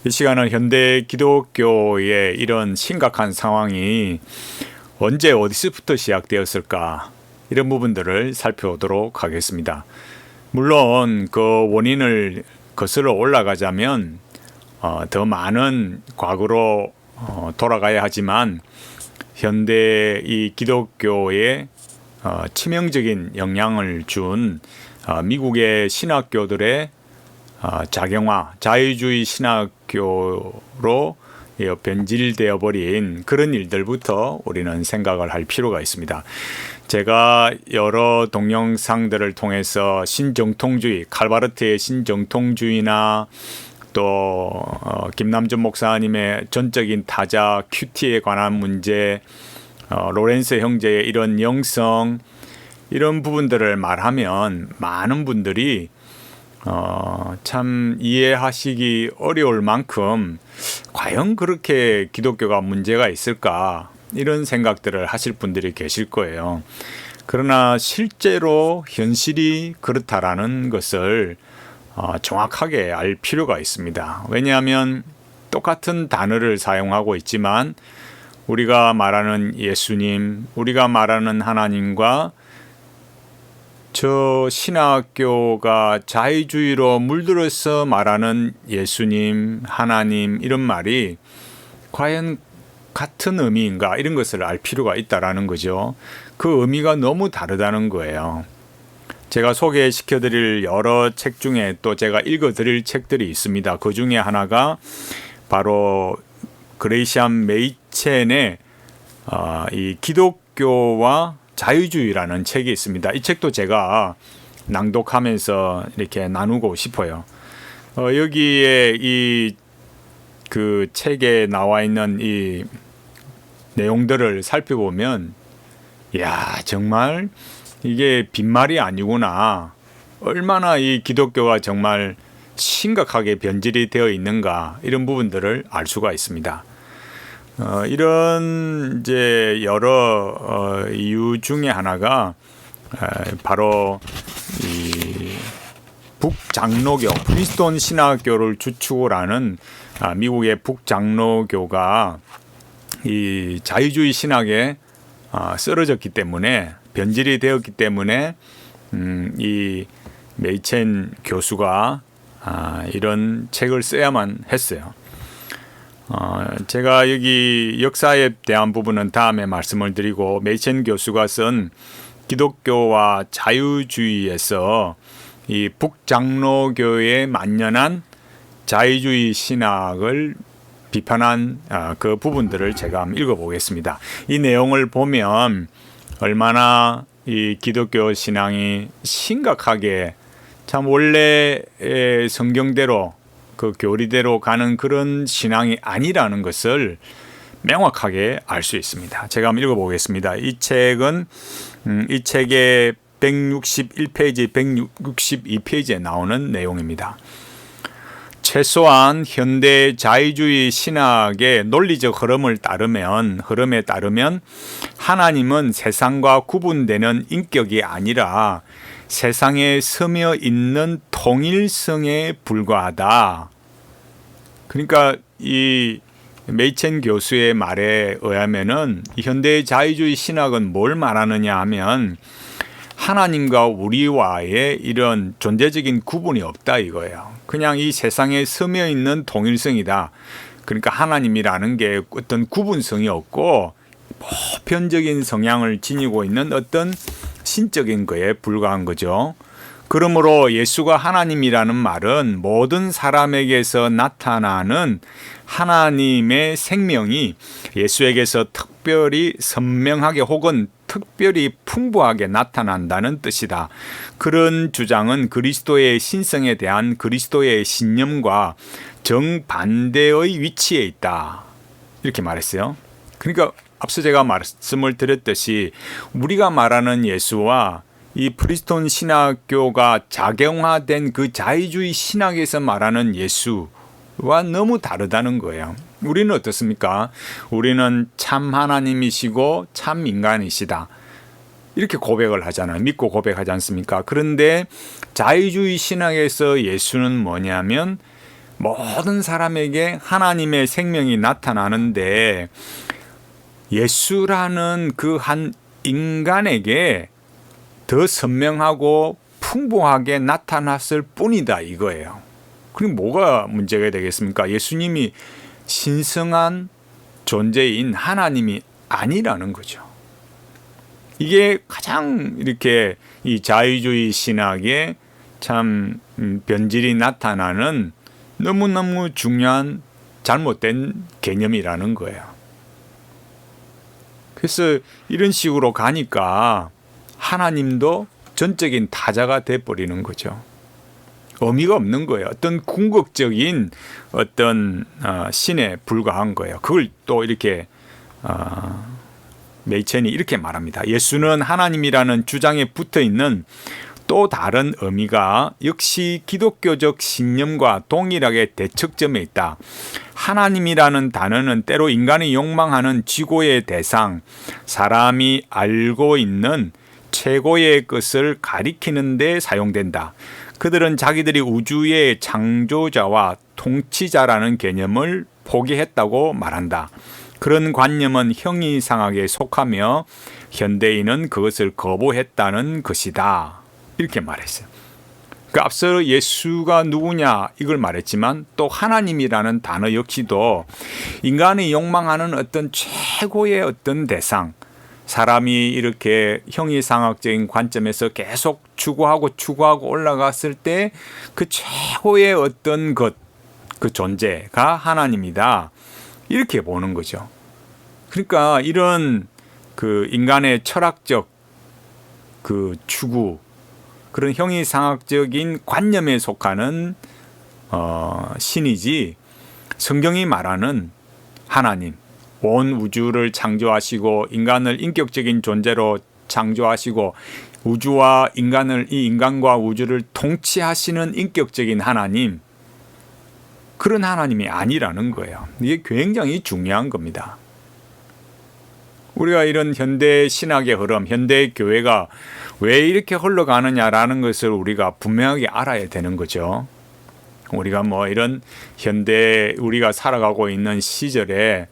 이 시간은 현대 기독교의 이런 심각한 상황이 언제 어디서부터 시작되었을까, 이런 부분들을 살펴보도록 하겠습니다. 물론 그 원인을 거슬러 올라가자면 더 많은 과거로 돌아가야 하지만, 현대 이 기독교에 치명적인 영향을 준 미국의 신학교들의 자경화, 자유주의 신학교로 변질되어 버린 그런 일들부터 우리는 생각을 할 필요가 있습니다. 제가 여러 동영상들을 통해서 신정통주의, 칼바르트의 신정통주의나 또 김남준 목사님의 전적인 타자 큐티에 관한 문제, 로렌스 형제의 이런 영성, 이런 부분들을 말하면 많은 분들이 참 이해하시기 어려울 만큼 과연 그렇게 기독교가 문제가 있을까, 이런 생각들을 하실 분들이 계실 거예요. 그러나 실제로 현실이 그렇다라는 것을 정확하게 알 필요가 있습니다. 왜냐하면 똑같은 단어를 사용하고 있지만 우리가 말하는 예수님, 우리가 말하는 하나님과 저 신학교가 자유주의로 물들어서 말하는 예수님, 하나님, 이런 말이 과연 같은 의미인가, 이런 것을 알 필요가 있다라는 거죠. 그 의미가 너무 다르다는 거예요. 제가 소개시켜드릴 여러 책 중에 또 제가 읽어드릴 책들이 있습니다. 그 중에 하나가 바로 그레이시안 메이첸의 이 기독교와 자유주의라는 책이 있습니다. 이 책도 제가 낭독하면서 이렇게 나누고 싶어요. 여기에 이 그 책에 나와 있는 이 내용들을 살펴보면, 야, 정말 이게 빈말이 아니구나, 얼마나 이 기독교가 정말 심각하게 변질이 되어 있는가, 이런 부분들을 알 수가 있습니다. 이런 이제 여러 이유 중에 하나가 바로 이 북장로교, 프린스턴 신학교를 주축으로 하는 미국의 북장로교가 이 자유주의 신학에 쓰러졌기 때문에, 변질이 되었기 때문에 이 메이첸 교수가 이런 책을 써야만 했어요. 제가 여기 역사에 대한 부분은 다음에 말씀을 드리고, 메이첸 교수가 쓴 기독교와 자유주의에서 이 북장로교에 만연한 자유주의 신학을 비판한 그 부분들을 제가 한번 읽어보겠습니다. 이 내용을 보면 얼마나 이 기독교 신앙이 심각하게 참 원래의 성경대로, 그 교리대로 가는 그런 신앙이 아니라는 것을 명확하게 알 수 있습니다. 제가 한번 읽어보겠습니다. 이 책은 이 책의 161페이지, 162페이지에 나오는 내용입니다. 최소한 현대 자유주의 신학의 논리적 흐름에 따르면 하나님은 세상과 구분되는 인격이 아니라 세상에 스며 있는 통일성에 불과하다. 그러니까 이 메이첸 교수의 말에 의하면은 현대 자유주의 신학은 뭘 말하느냐 하면, 하나님과 우리와의 이런 존재적인 구분이 없다 이거예요. 그냥 이 세상에 스며 있는 통일성이다. 그러니까 하나님이라는 게 어떤 구분성이 없고 보편적인 성향을 지니고 있는 어떤 신적인 거에 불과한 거죠. 그러므로 예수가 하나님이라는 말은 모든 사람에게서 나타나는 하나님의 생명이 예수에게서 특별히 선명하게 혹은 특별히 풍부하게 나타난다는 뜻이다. 그런 주장은 그리스도의 신성에 대한 그리스도의 신념과 정반대의 위치에 있다, 이렇게 말했어요. 그러니까 앞서 제가 말씀을 드렸듯이 우리가 말하는 예수와 이 프린스턴 신학교가 작용화된 그 자유주의 신학에서 말하는 예수와 너무 다르다는 거예요. 우리는 어떻습니까? 우리는 참 하나님이시고 참 인간이시다, 이렇게 고백을 하잖아요. 믿고 고백하지 않습니까? 그런데 자유주의 신학에서 예수는 뭐냐면 모든 사람에게 하나님의 생명이 나타나는데 예수라는 그 한 인간에게 더 선명하고 풍부하게 나타났을 뿐이다 이거예요. 그럼 뭐가 문제가 되겠습니까? 예수님이 신성한 존재인 하나님이 아니라는 거죠. 이게 가장 이렇게 이 자유주의 신학의 참 변질이 나타나는 너무너무 중요한 잘못된 개념이라는 거예요. 그래서 이런 식으로 가니까 하나님도 전적인 타자가 돼버리는 거죠. 의미가 없는 거예요. 어떤 궁극적인 어떤 신에 불과한 거예요. 그걸 또 이렇게 메이첸이 이렇게 말합니다. 예수는 하나님이라는 주장에 붙어있는 또 다른 의미가 역시 기독교적 신념과 동일하게 대척점에 있다. 하나님이라는 단어는 때로 인간이 욕망하는 지고의 대상, 사람이 알고 있는 최고의 것을 가리키는 데 사용된다. 그들은 자기들이 우주의 창조자와 통치자라는 개념을 포기했다고 말한다. 그런 관념은 형이상학에 속하며 현대인은 그것을 거부했다는 것이다. 이렇게 말했어요. 그 앞서 예수가 누구냐 이걸 말했지만 또 하나님이라는 단어 역시도 인간이 욕망하는 어떤 최고의 어떤 대상, 사람이 이렇게 형이상학적인 관점에서 계속 추구하고 올라갔을 때 그 최고의 어떤 것, 그 존재가 하나님이다. 이렇게 보는 거죠. 그러니까 이런 그 인간의 철학적 그 추구, 그런 형이상학적인 관념에 속하는 신이지 성경이 말하는 하나님, 온 우주를 창조하시고 인간을 인격적인 존재로 창조하시고 우주와 인간을 이 인간과 우주를 통치하시는 인격적인 하나님, 그런 하나님이 아니라는 거예요. 이게 굉장히 중요한 겁니다. 우리가 이런 현대 신학의 흐름, 현대 교회가 왜 이렇게 흘러가느냐라는 것을 우리가 분명하게 알아야 되는 거죠. 우리가 뭐 이런 현대 우리가 살아가고 있는 시절에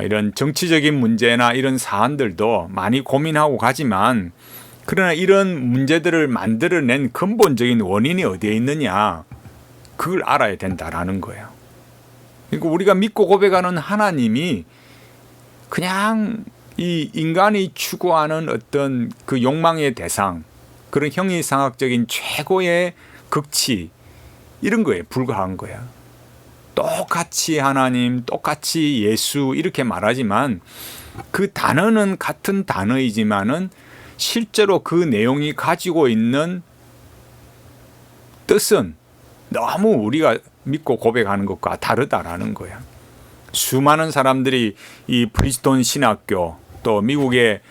이런 정치적인 문제나 이런 사안들도 많이 고민하고 가지만 그러나 이런 문제들을 만들어낸 근본적인 원인이 어디에 있느냐, 그걸 알아야 된다라는 거예요. 그러니까 우리가 믿고 고백하는 하나님이 그냥 이 인간이 추구하는 어떤 그 욕망의 대상, 그런 형이상학적인 최고의 극치, 이런 거에 불과한 거야. 똑같이 하나님, 똑같이 예수 이렇게 말하지만 그 단어는 같은 단어이지만은 실제로 그 내용이 가지고 있는 뜻은 너무 우리가 믿고 고백하는 것과 다르다라는 거야. 수많은 사람들이 이 프리스톤 신학교 또 미국의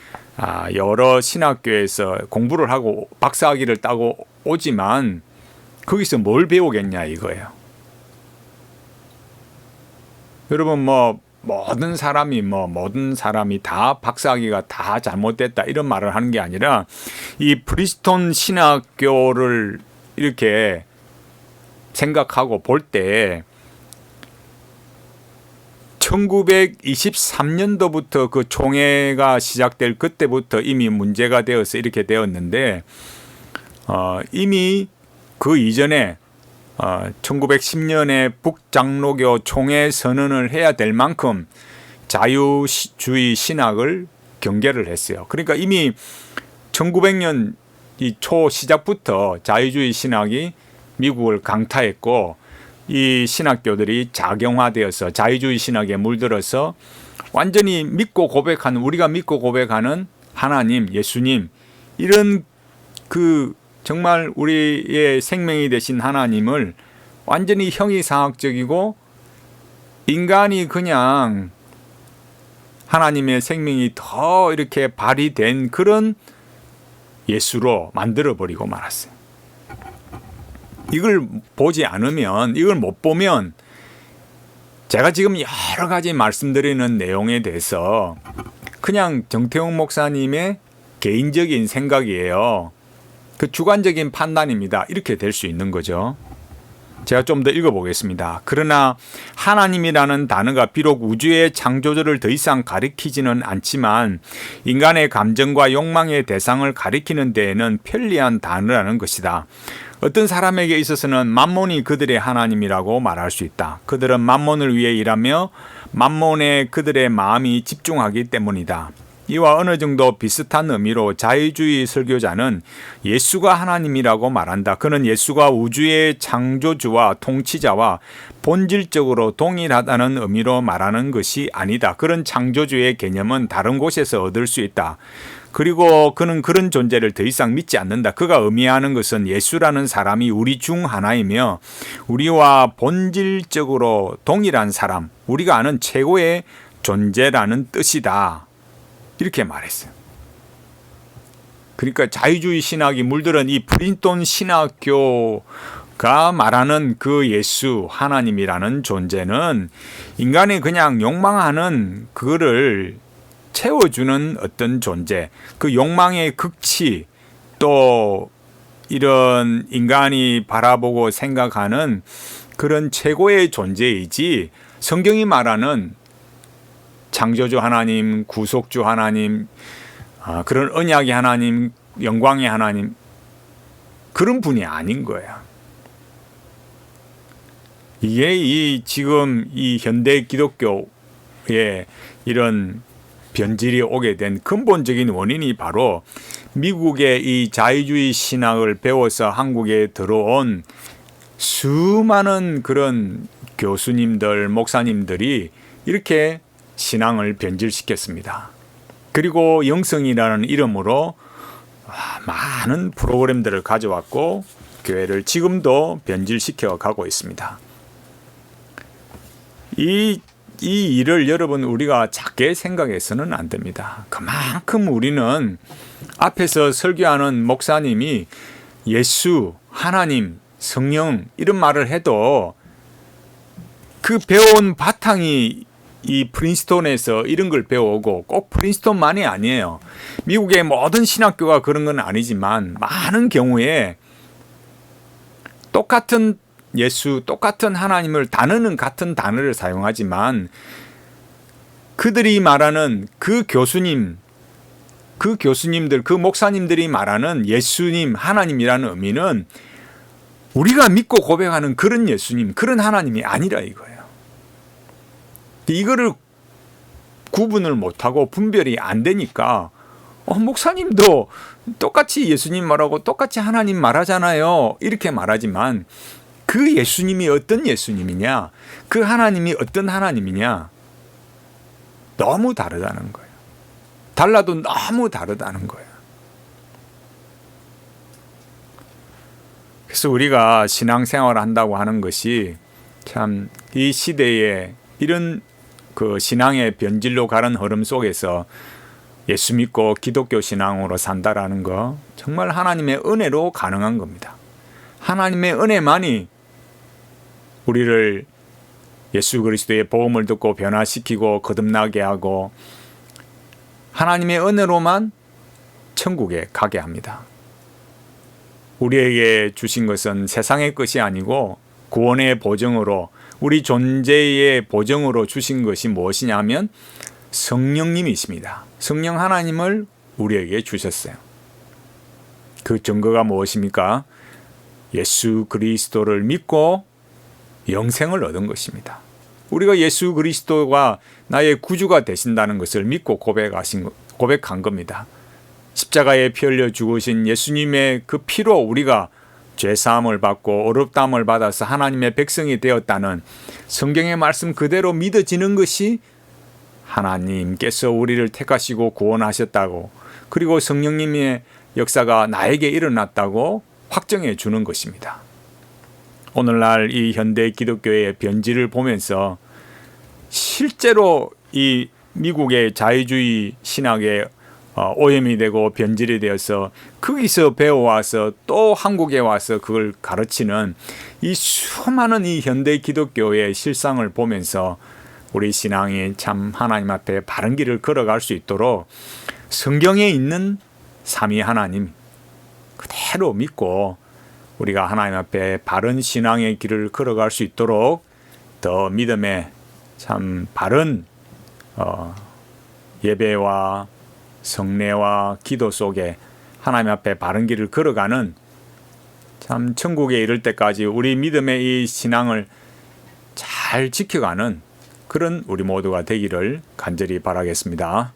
여러 신학교에서 공부를 하고 박사학위를 따고 오지만 거기서 뭘 배우겠냐 이거예요. 여러분 모든 사람이 다 박사학위가 다 잘못됐다 이런 말을 하는 게 아니라 이 프리스톤 신학교를 이렇게 생각하고 볼 때 1923년도부터 그 총회가 시작될 그때부터 이미 문제가 되어서 이렇게 되었는데 이미 그 이전에 1910년에 북장로교 총회 선언을 해야 될 만큼 자유주의 신학을 경계를 했어요. 그러니까 이미 1900년 이 초 시작부터 자유주의 신학이 미국을 강타했고 이 신학교들이 작용화되어서 자유주의 신학에 물들어서 완전히 우리가 믿고 고백하는 하나님, 예수님, 이런 그 정말 우리의 생명이 되신 하나님을 완전히 형이상학적이고 인간이 그냥 하나님의 생명이 더 이렇게 발휘된 그런 예수로 만들어버리고 말았어요. 이걸 보지 않으면, 이걸 못 보면 제가 지금 여러 가지 말씀드리는 내용에 대해서 그냥 정태웅 목사님의 개인적인 생각이에요. 그 주관적인 판단입니다. 이렇게 될 수 있는 거죠. 제가 좀 더 읽어보겠습니다. 그러나 하나님이라는 단어가 비록 우주의 창조주를 더 이상 가리키지는 않지만 인간의 감정과 욕망의 대상을 가리키는 데에는 편리한 단어라는 것이다. 어떤 사람에게 있어서는 만몬이 그들의 하나님이라고 말할 수 있다. 그들은 만몬을 위해 일하며 만몬에 그들의 마음이 집중하기 때문이다. 이와 어느 정도 비슷한 의미로 자유주의 설교자는 예수가 하나님이라고 말한다. 그는 예수가 우주의 창조주와 통치자와 본질적으로 동일하다는 의미로 말하는 것이 아니다. 그런 창조주의 개념은 다른 곳에서 얻을 수 있다. 그리고 그는 그런 존재를 더 이상 믿지 않는다. 그가 의미하는 것은 예수라는 사람이 우리 중 하나이며 우리와 본질적으로 동일한 사람, 우리가 아는 최고의 존재라는 뜻이다. 이렇게 말했어요. 그러니까 자유주의 신학이 물들은 이 프린스톤 신학교가 말하는 그 예수, 하나님이라는 존재는 인간이 그냥 욕망하는 그거를 채워주는 어떤 존재, 그 욕망의 극치, 또 이런 인간이 바라보고 생각하는 그런 최고의 존재이지, 성경이 말하는 창조주 하나님, 구속주 하나님, 그런 언약의 하나님, 영광의 하나님, 그런 분이 아닌 거야. 이게 지금 이 현대 기독교의 이런 변질이 오게 된 근본적인 원인이 바로 미국의 이 자유주의 신학을 배워서 한국에 들어온 수많은 그런 교수님들, 목사님들이 이렇게 신앙을 변질시켰습니다. 그리고 영성이라는 이름으로 많은 프로그램들을 가져왔고 교회를 지금도 변질시켜 가고 있습니다. 이 일을 여러분 우리가 작게 생각해서는 안 됩니다. 그만큼 우리는 앞에서 설교하는 목사님이 예수, 하나님, 성령 이런 말을 해도 그 배워온 바탕이 이 프린스톤에서 이런 걸 배우고 꼭 프린스톤만이 아니에요. 미국의 모든 신학교가 그런 건 아니지만 많은 경우에 똑같은 예수, 똑같은 하나님을 단어는 같은 단어를 사용하지만 그들이 말하는 그 교수님, 그 교수님들, 그 목사님들이 말하는 예수님, 하나님이라는 의미는 우리가 믿고 고백하는 그런 예수님, 그런 하나님이 아니라 이거예요. 이거를 구분을 못하고 분별이 안 되니까 목사님도 똑같이 예수님 말하고 똑같이 하나님 말하잖아요. 이렇게 말하지만 그 예수님이 어떤 예수님이냐, 그 하나님이 어떤 하나님이냐 너무 다르다는 거예요. 달라도 너무 다르다는 거예요. 그래서 우리가 신앙생활을 한다고 하는 것이 참 이 시대에 이런 그 신앙의 변질로 가는 흐름 속에서 예수 믿고 기독교 신앙으로 산다라는 거 정말 하나님의 은혜로 가능한 겁니다. 하나님의 은혜만이 우리를 예수 그리스도의 복음을 듣고 변화시키고 거듭나게 하고 하나님의 은혜로만 천국에 가게 합니다. 우리에게 주신 것은 세상의 것이 아니고 구원의 보증으로 우리 존재의 보증으로 주신 것이 무엇이냐 하면 성령님이십니다. 성령 하나님을 우리에게 주셨어요. 그 증거가 무엇입니까? 예수 그리스도를 믿고 영생을 얻은 것입니다. 우리가 예수 그리스도가 나의 구주가 되신다는 것을 믿고 고백한 겁니다. 십자가에 피 흘려 죽으신 예수님의 그 피로 우리가 죄사함을 받고 어렵다함을 받아서 하나님의 백성이 되었다는 성경의 말씀 그대로 믿어지는 것이 하나님께서 우리를 택하시고 구원하셨다고, 그리고 성령님의 역사가 나에게 일어났다고 확정해 주는 것입니다. 오늘날 이 현대 기독교의 변질을 보면서 실제로 이 미국의 자유주의 신학의 오염이 되고 변질이 되어서 거기서 배워와서 또 한국에 와서 그걸 가르치는 이 수많은 이 현대 기독교의 실상을 보면서 우리 신앙이 참 하나님 앞에 바른 길을 걸어갈 수 있도록 성경에 있는 삼위 하나님 그대로 믿고 우리가 하나님 앞에 바른 신앙의 길을 걸어갈 수 있도록 더 믿음의 참 바른 예배와 성례와 기도 속에 하나님 앞에 바른 길을 걸어가는 참 천국에 이를 때까지 우리 믿음의 이 신앙을 잘 지켜가는 그런 우리 모두가 되기를 간절히 바라겠습니다.